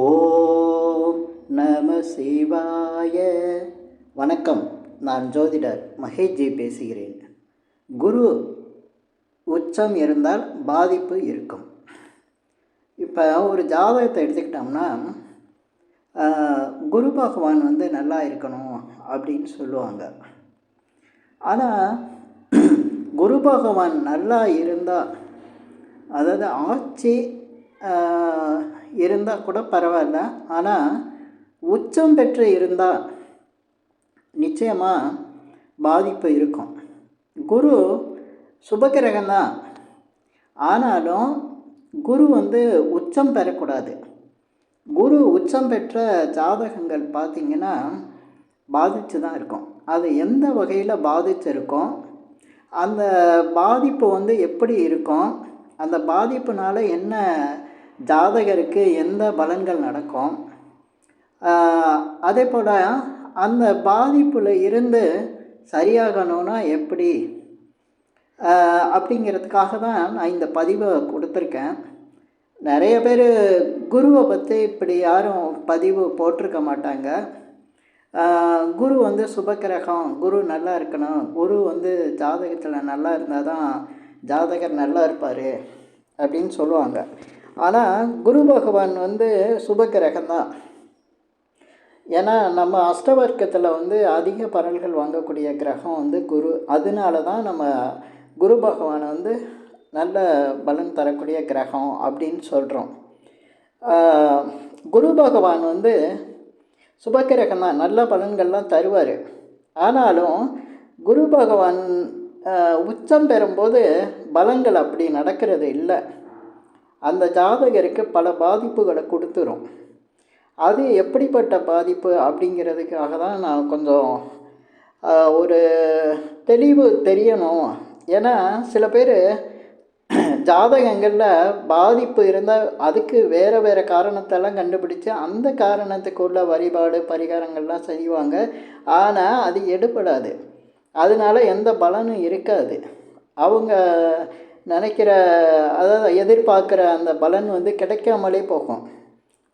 ஓம் நம சிவாய. வணக்கம். நான் ஜோதிடர் மகேஷ்ஜி பேசுகிறேன். குரு உச்சம் இருந்தால் பாதிப்பு இருக்கும். இப்போ ஒரு ஜாதகத்தை எடுத்துக்கிட்டோம்னா குரு பகவான் நல்லா இருக்கணும் அப்படின்னு சொல்லுவாங்க. ஆனால் குரு பகவான் நல்லா இருந்தால், அதாவது ஆட்சி இருந்தால் கூட பரவாயில்ல, ஆனால் உச்சம் பெற்று இருந்தால் நிச்சயமாக பாதிப்பு இருக்கும். குரு சுபகிரகம்தான், ஆனாலும் குரு உச்சம் பெறக்கூடாது. குரு உச்சம் பெற்ற ஜாதகங்கள் பார்த்திங்கன்னா பாதித்து தான் இருக்கும். அது எந்த வகையில் பாதிச்சிருக்கும், அந்த பாதிப்பு எப்படி இருக்கும், அந்த பாதிப்புனால் என்ன ஜாதகருக்கு எந்த பலன்கள் நடக்கும், அதே போல் அந்த பாதிப்பில் இருந்து சரியாகணும்னா எப்படி, அப்படிங்கிறதுக்காக தான் நான் இந்த பதிவை கொடுத்துருக்கேன். நிறைய பேர் குருவை பற்றி இப்படி யாரும் பதிவு போட்டிருக்க மாட்டாங்க. குரு சுபக்கிரகம், குரு நல்லா இருக்கணும், குரு ஜாதகத்தில் நல்லா இருந்தால் தான் ஜாதகர் நல்லா இருப்பார் அப்படின்னு சொல்லுவாங்க. ஆனால் குரு பகவான் சுபக்கிரகம்தான். ஏன்னா நம்ம அஷ்டவர்க்கத்தில் அதிக பலன்கள் வாங்கக்கூடிய கிரகம் குரு. அதனால தான் நம்ம குரு பகவான் நல்ல பலன் தரக்கூடிய கிரகம் அப்படின்னு சொல்கிறோம். குரு பகவான் சுபக்கிரகம் தான், நல்ல பலன்கள்லாம் தருவார். ஆனாலும் குரு பகவான் உச்சம் பெறும்போது பலன்கள் அப்படி நடக்கிறது இல்லை. அந்த ஜாதகருக்கு பல பாதிப்புகளை கொடுத்துரும். அது எப்படிப்பட்ட பாதிப்பு அப்படிங்கிறதுக்காக தான் நான் கொஞ்சம் ஒரு தெளிவு தெரியணும். ஏன்னா சில பேர் ஜாதகங்களில் பாதிப்பு இருந்தால் அதுக்கு வேறு வேறு காரணத்தெல்லாம் கண்டுபிடிச்சு அந்த காரணத்துக்குள்ள வழிபாடு பரிகாரங்கள்லாம் செய்வாங்க. ஆனால் அது எடுபடாது, அதனால் எந்த பலனும் இருக்காது. அவங்க நினைக்கிற, அதாவது எதிர்பார்க்குற அந்த பலன் கிடைக்காமலே போகும்.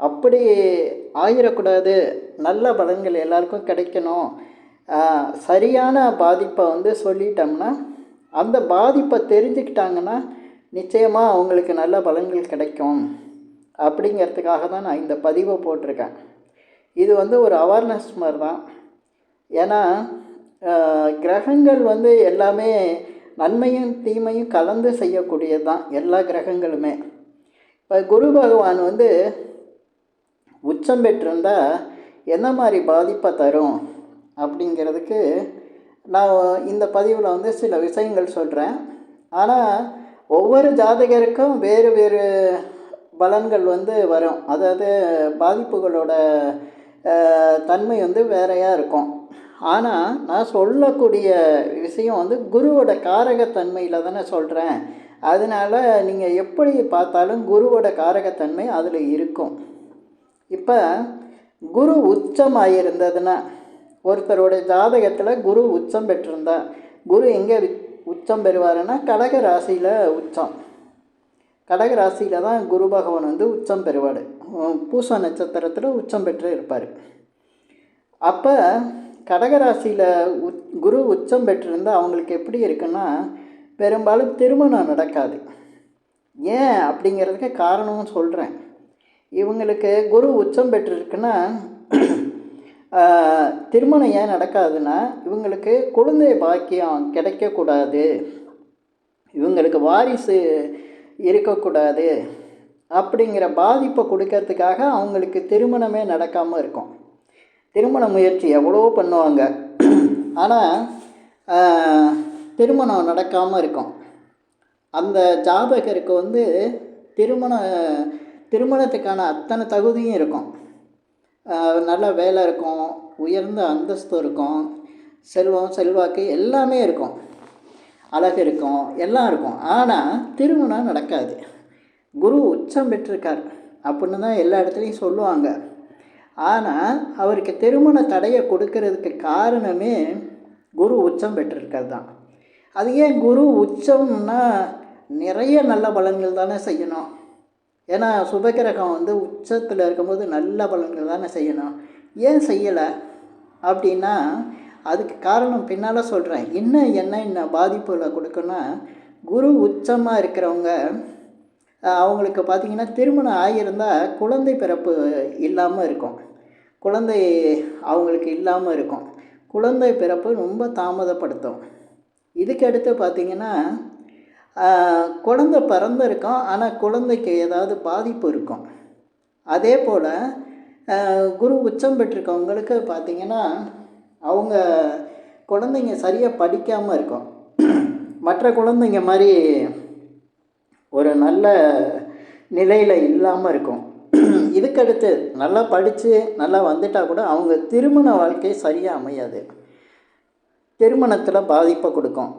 அப்படி ஆகிடக்கூடாது. நல்ல பலன்கள் எல்லாருக்கும் கிடைக்கணும். சரியான பாதிப்பை சொல்லிட்டோம்னா, அந்த பாதிப்பை தெரிஞ்சுக்கிட்டாங்கன்னா நிச்சயமாக அவங்களுக்கு நல்ல பலன்கள் கிடைக்கும். அப்படிங்கிறதுக்காக தான் நான் இந்த பதிவை போட்டிருக்கேன். இது ஒரு அவேர்னஸ் மாதிரி தான். ஏன்னா கிரகங்கள் எல்லாமே நன்மையும் தீமையும் கலந்து செய்யக்கூடியது தான் எல்லா கிரகங்களுமே. இப்போ குரு பகவான் உச்சம் பெற்றிருந்தால் என்ன மாதிரி பாதிப்பை தரும் அப்படிங்கிறதுக்கு நான் இந்த பதிவில் சில விஷயங்கள் சொல்கிறேன். ஆனால் ஒவ்வொரு ஜாதகருக்கும் வேறு வேறு பலன்கள் வரும். அதாவது பாதிப்புகளோட தன்மை வேறையாக இருக்கும். ஆனால் நான் சொல்லக்கூடிய விஷயம் குருவோட காரகத்தன்மையில் தானே சொல்கிறேன். அதனால் நீங்கள் எப்படி பார்த்தாலும் குருவோட காரகத்தன்மை அதில் இருக்கும். இப்போ குரு உச்சமாக இருந்ததுன்னா, ஒருத்தரோட ஜாதகத்தில் குரு உச்சம் பெற்றிருந்தா, குரு எங்கே உச்சம் பெறுவாருன்னா கடக ராசியில் உச்சம். கடக ராசியில் தான் குரு பகவான் உச்சம் பெறுவார். பூச நட்சத்திரத்தில் உச்சம் பெற்று இருப்பார். அப்போ கடகராசியில் குரு உச்சம் பெற்றிருந்தால் அவங்களுக்கு எப்படி இருக்குன்னா, பெரும்பாலும் திருமணம் நடக்காது. ஏன் அப்படிங்கிறதுக்கு காரணமும் சொல்கிறேன். இவங்களுக்கு குரு உச்சம் பெற்றிருக்குன்னா திருமணம் ஏன் நடக்காதுன்னா, இவங்களுக்கு குழந்தை பாக்கியம் கிடைக்கக்கூடாது, இவங்களுக்கு வாரிசு இருக்கக்கூடாது அப்படிங்கிற பாதிப்பை கொடுக்கறதுக்காக அவங்களுக்கு திருமணமே நடக்காமல் இருக்கும். திருமண முயற்சி எவ்வளோ பண்ணுவாங்க, ஆனால் திருமணம் நடக்காமல் இருக்கும். அந்த ஜாதகருக்கு திருமணத்துக்கான அத்தனை தகுதியும் இருக்கும். நல்ல வேலை இருக்கும், உயர்ந்த அந்தஸ்து இருக்கும், செல்வம் செல்வாக்கு எல்லாமே இருக்கும், அழகு இருக்கும், எல்லாம் இருக்கும். ஆனால் திருமணம் நடக்காது. குரு உச்சம் பெற்றிருக்கார் அப்படின்னு தான் எல்லா இடத்துலையும் சொல்லுவாங்க. ஆனால் அவருக்கு திருமண தடையை கொடுக்கறதுக்கு காரணமே குரு உச்சம் பெற்றிருக்கிறது தான். அது ஏன் குரு உச்சம்னா நிறைய நல்ல பலன்கள் தானே செய்யணும். ஏன்னா சுபகிரகம் வந்து உச்சத்தில் இருக்கும்போது நல்ல பலன்கள் தானே செய்யணும். ஏன் செய்யலை அப்படின்னா அதுக்கு காரணம் பின்னால் சொல்கிறேன். என்ன பாதிப்புகளை கொடுக்குன்னா, குரு உச்சமாக இருக்கிறவங்க அவங்களுக்கு பார்த்திங்கன்னா திருமணம் ஆகியிருந்தால் குழந்தை பிறப்பு இல்லாமல் இருக்கும். குழந்தை அவங்களுக்கு இல்லாமல் இருக்கும். குழந்தை பிறப்பு ரொம்ப தாமதப்படுத்தும். இதுக்கு அடுத்து பார்த்திங்கன்னா குழந்தை பிறந்திருக்கும், ஆனால் குழந்தைக்கு ஏதாவது பாதிப்பு இருக்கும். அதே போல் குரு உச்சம் பெற்றிருக்கவங்களுக்கு பார்த்திங்கன்னா அவங்க குழந்தைங்க சரியாக படிக்காமல் இருக்கும். மற்ற குழந்தைங்க மாதிரி ஒரு நல்ல நிலையில் இல்லாமல் இருக்கும். இதுக்கடுத்து நல்லா படித்து நல்லா வந்துட்டால் கூட அவங்க திருமண வாழ்க்கை சரியாக அமையாது, திருமணத்தில் பாதிப்பை கொடுக்கும்.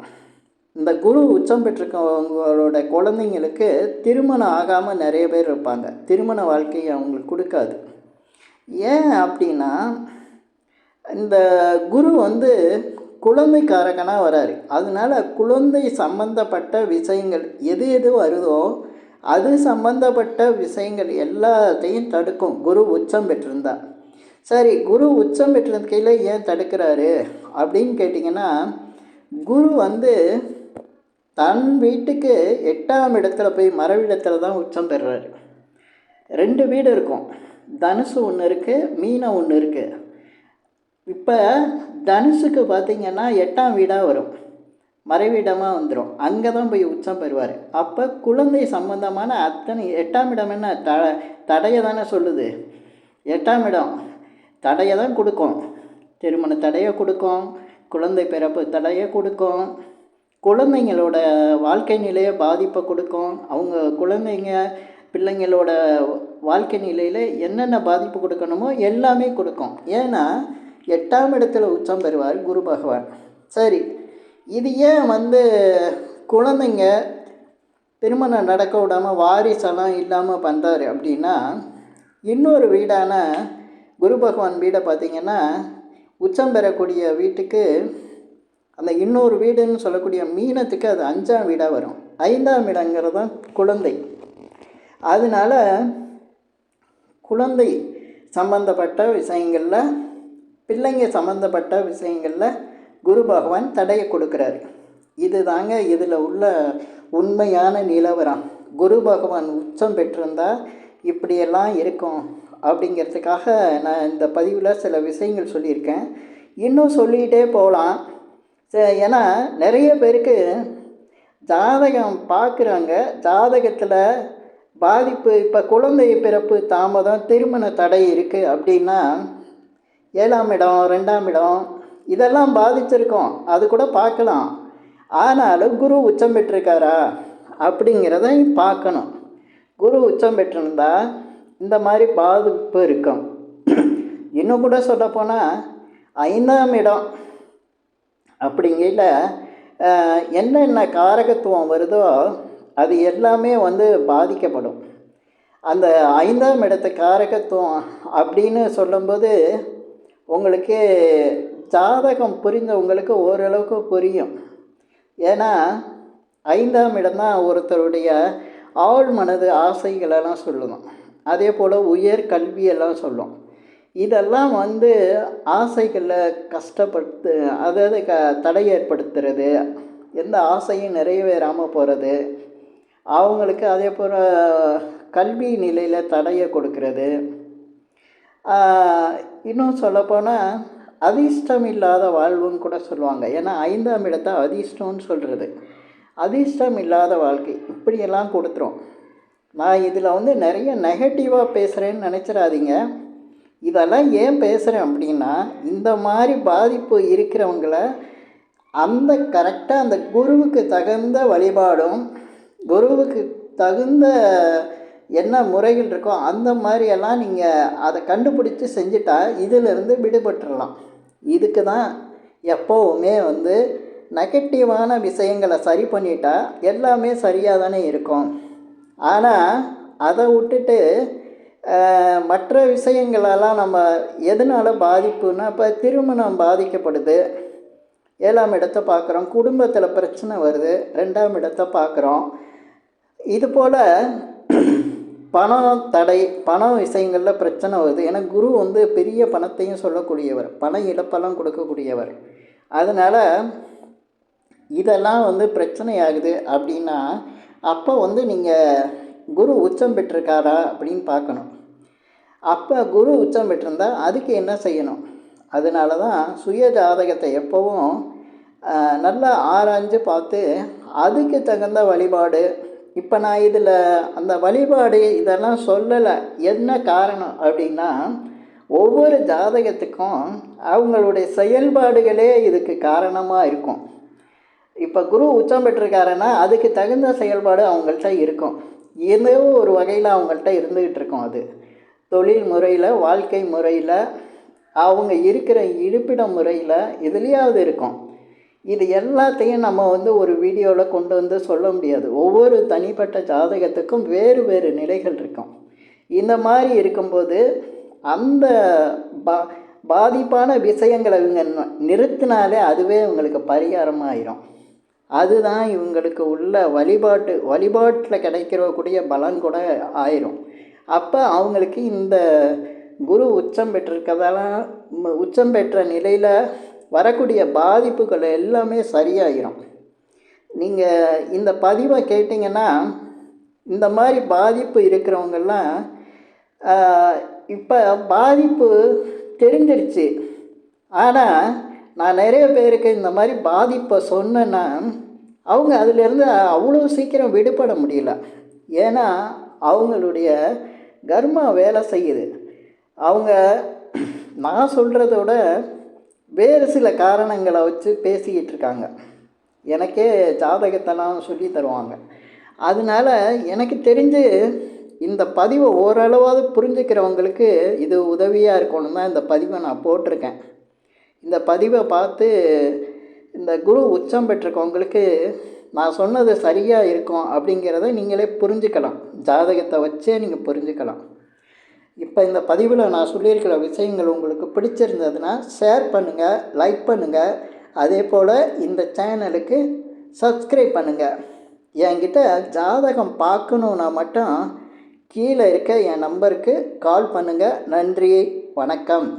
இந்த குரு உச்சம் பெற்றிருக்கவங்களோட குழந்தைங்களுக்கு திருமணம் ஆகாமல் நிறைய பேர் இருப்பாங்க. திருமண வாழ்க்கையை அவங்களுக்கு கொடுக்காது. ஏன் அப்படின்னா இந்த குரு வந்து குழந்தைக்காரகனாக வராரு. அதனால் குழந்தை சம்பந்தப்பட்ட விஷயங்கள் எது வருதோ அது சம்பந்தப்பட்ட விஷயங்கள் எல்லாத்தையும் தடுக்கும் குரு உச்சம் பெற்றிருந்தா. சரி, குரு உச்சம் பெற்றிருக்கையில் ஏன் தடுக்கிறாரு அப்படின்னு கேட்டிங்கன்னா, குரு வந்து தன் வீட்டுக்கு 8ஆம் இடத்துல போய் மறைவிடத்தில் தான் உச்சம் பெறுறாரு. 2 வீடு இருக்கும், தனுசு ஒன்று இருக்குது, மீனம் ஒன்று இருக்குது. இப்போ தனுசுக்கு பார்த்திங்கன்னா 8ஆம் வீடாக வரும், மறைவிடமாக வந்துடும். அங்கே தான் போய் உச்சம் பெறுவார். அப்போ குழந்தை சம்பந்தமான அத்தனை 8ஆம் இடம் என்ன தடையை தானே சொல்லுது. 8ஆம் இடம் தடையை தான் கொடுக்கும். திருமண தடையை கொடுக்கும், குழந்தை பிறப்பு தடையை கொடுக்கும், குழந்தைங்களோட வாழ்க்கை நிலையை பாதிப்பை கொடுக்கும். அவங்க குழந்தைங்க பிள்ளைங்களோட வாழ்க்கை நிலையில் என்னென்ன பாதிப்பு கொடுக்கணுமோ எல்லாமே கொடுக்கும். ஏன்னா 8ஆம் இடத்துல உச்சம் பெறுவார் குரு பகவான். சரி, இது ஏன் வந்து குழந்தைங்க திருமணம் நடக்க விடாமல் வாரிசெல்லாம் இல்லாமல் பண்ணுறாரு அப்படின்னா, இன்னொரு வீடான குரு பகவான் வீடை பார்த்திங்கன்னா உச்சம் பெறக்கூடிய வீட்டுக்கு அந்த இன்னொரு வீடுன்னு சொல்லக்கூடிய மீனத்துக்கு அது 5ஆம் வீடாக வரும். 5ஆம் இடங்கிறது தான் குழந்தை. அதனால் குழந்தை சம்பந்தப்பட்ட விஷயங்களில், பிள்ளைங்க சம்பந்தப்பட்ட விஷயங்களில் குரு பகவான் தடையை கொடுக்குறாரு. இது தாங்க இதில் உள்ள உண்மையான நிலவரம். குரு பகவான் உச்சம் பெற்றிருந்தால் இப்படியெல்லாம் இருக்கும் அப்படிங்கிறதுக்காக நான் இந்த பதிவில் சில விஷயங்கள் சொல்லியிருக்கேன். இன்னும் சொல்லிகிட்டே போகலாம். ஏன்னா நிறைய பேருக்கு ஜாதகம் பார்க்குறாங்க, ஜாதகத்தில் பாதிப்பு, இப்போ குழந்தை பிறப்பு தாமதம், திருமண தடை இருக்குது அப்படின்னா 7ஆம் இடம் 2ஆம் இடம் இதெல்லாம் பாதிச்சிருக்கோம், அது கூட பார்க்கலாம். ஆனாலும் குரு உச்சம் பெற்றிருக்காரா அப்படிங்கிறத பார்க்கணும். குரு உச்சம் பெற்றிருந்தால் இந்த மாதிரி பாதிப்பு இருக்கும். இன்னும் கூட சொல்லப்போனால் 5ஆம் இடம் அப்படிங்கையில் என்னென்ன காரகத்துவம் வருதோ அது எல்லாமே வந்து பாதிக்கப்படும். அந்த 5ஆம் இடத்து காரகத்துவம் அப்படின்னு சொல்லும்போது உங்களுக்கு ஜாதகம் புரிந்தவங்களுக்கு ஓரளவுக்கு புரியும். ஏன்னா 5ஆம் இடம் தான் ஒருத்தருடைய ஆழ் மனது ஆசைகளெல்லாம் சொல்லணும். அதே போல் உயர் கல்வியெல்லாம் சொல்லும். இதெல்லாம் வந்து ஆசைகளில் கஷ்டப்படுத்து, அதாவது தடை ஏற்படுத்துறது, எந்த ஆசையும் நிறைவேறாமல் போகிறது, அவங்களுக்கு அதே போல் கல்வி நிலையில் தடையை கொடுக்கறது. இன்னும் சொல்லப்போனால் அதிர்ஷ்டம் இல்லாத வாழ்வுன்னு கூட சொல்லுவாங்க. ஏன்னா 5ஆம் இடத்தை அதிர்ஷ்டம்னு சொல்கிறது. அதிர்ஷ்டம் இல்லாத வாழ்க்கை இப்படியெல்லாம் கொடுத்துரும். நான் இதில் வந்து நிறைய நெகட்டிவாக பேசுகிறேன்னு நினச்சிடாதீங்க. இதெல்லாம் ஏன் பேசுகிறேன் அப்படின்னா, இந்த மாதிரி பாதிப்பு இருக்கிறவங்கள அந்த கரெக்டாக அந்த குருவுக்கு தகுந்த வழிபாடும், குருவுக்கு தகுந்த என்ன முறைகள் இருக்கோ அந்த மாதிரியெல்லாம் நீங்கள் அதை கண்டுபிடிச்சி செஞ்சுட்டா இதிலிருந்து விடுபட்டுடலாம். இதுக்கு தான் எப்போவுமே வந்து நெகட்டிவான விஷயங்களை சரி பண்ணிட்டா எல்லாமே சரியாக தானே இருக்கும். ஆனால் அதை விட்டுட்டு மற்ற விஷயங்களெல்லாம் நம்ம எதனால் பாதிப்புன்னா, இப்போ திருமணம் பாதிக்கப்படுது, 7ஆம் இடத்தை பார்க்குறோம், குடும்பத்தில் பிரச்சனை வருது, 2ஆம் இடத்தை பார்க்குறோம். இதுபோல் பணம் தடை, பணம் விஷயங்களில் பிரச்சனை வருது. ஏன்னா குரு வந்து பெரிய பணத்தையும் சொல்லக்கூடியவர், பண இழப்பெல்லாம் கொடுக்கக்கூடியவர். அதனால் இதெல்லாம் வந்து பிரச்சனையாகுது அப்படின்னா, அப்போ வந்து நீங்கள் குரு உச்சம் பெற்றிருக்காரா அப்படின்னு பார்க்கணும். அப்போ குரு உச்சம் பெற்றிருந்தால் அதுக்கு என்ன செய்யணும்? அதனால தான் சுய ஜாதகத்தை எப்போவும் நல்லா ஆராய்ஞ்சு பார்த்து அதுக்கு தகுந்த வழிபாடு. இப்போ நான் இதில் அந்த வழிபாடு இதெல்லாம் சொல்லலை. என்ன காரணம் அப்படின்னா, ஒவ்வொரு ஜாதகத்துக்கும் அவங்களுடைய செயல்பாடுகளே இதுக்கு காரணமாக இருக்கும். இப்போ குரு உச்சம் பெற்றிருக்காருன்னா அதுக்கு தகுந்த செயல்பாடு அவங்கள்ட்ட இருக்கும். ஏதோ ஒரு வகையில் அவங்கள்ட்ட இருந்துக்கிட்டு இருக்கும். அது தொழில் முறையில், வாழ்க்கை முறையில், அவங்க இருக்கிற இருப்பிட முறையில், எதுலேயாவது இருக்கும். இது எல்லாத்தையும் நம்ம வந்து ஒரு வீடியோவில் கொண்டு வந்து சொல்ல முடியாது. ஒவ்வொரு தனிப்பட்ட ஜாதகத்துக்கும் வேறு வேறு நிலைகள் இருக்கும். இந்த மாதிரி இருக்கும்போது அந்த பாதிப்பான விஷயங்களை இவங்க நிறுத்தினாலே அதுவே இவங்களுக்கு பரிகாரமாயிரும். அதுதான் இவங்களுக்கு உள்ள வழிபாட்டில் கிடைக்கிறக்கூடிய பலன் கூட ஆயிரும். அப்போ அவங்களுக்கு இந்த குரு உச்சம் பெற்றிருக்கிறதெல்லாம் உச்சம் பெற்ற நிலையில் வரக்கூடிய பாதிப்புகள் எல்லாமே சரியாயிரும். நீங்கள் இந்த பதிவை கேட்டிங்கன்னா, இந்த மாதிரி பாதிப்பு இருக்கிறவங்கெல்லாம் இப்போ பாதிப்பு தெரிஞ்சிருச்சு. ஆனால் நான் நிறைய பேருக்கு இந்த மாதிரி பாதிப்பை சொன்னேன்னா அவங்க அதிலேருந்து அவ்வளோ சீக்கிரம் விடுபட முடியல. ஏன்னா அவங்களுடைய கர்மா வேலை செய்யுது. அவங்க நான் சொல்கிறத விட வேறு சில காரணங்களை வச்சு பேசிக்கிட்டு இருக்காங்க. எனக்கே ஜாதகத்தெல்லாம் சொல்லி தருவாங்க. அதனால் எனக்கு தெரிஞ்சு இந்த பதிவை ஓரளவாவது புரிஞ்சுக்கிறவங்களுக்கு இது உதவியாக இருக்கணும் தான் இந்த பதிவை நான் போட்டிருக்கேன். இந்த பதிவை பார்த்து இந்த குரு உச்சம் பெற்றிருக்கவங்களுக்கு நான் சொன்னது சரியாக இருக்கும் அப்படிங்கிறத நீங்களே புரிஞ்சுக்கலாம். ஜாதகத்தை வச்சே நீங்கள் புரிஞ்சுக்கலாம். இப்போ இந்த பதிவில் நான் சொல்லியிருக்கிற விஷயங்கள் உங்களுக்கு பிடிச்சிருந்ததுன்னா ஷேர் பண்ணுங்கள், லைக் பண்ணுங்கள். அதே போல் இந்த சேனலுக்கு சப்ஸ்கிரைப் பண்ணுங்கள். என்கிட்ட ஜாதகம் பார்க்கணுன்னா மட்டும் கீழே இருக்க என் நம்பருக்கு கால் பண்ணுங்கள். நன்றி, வணக்கம்.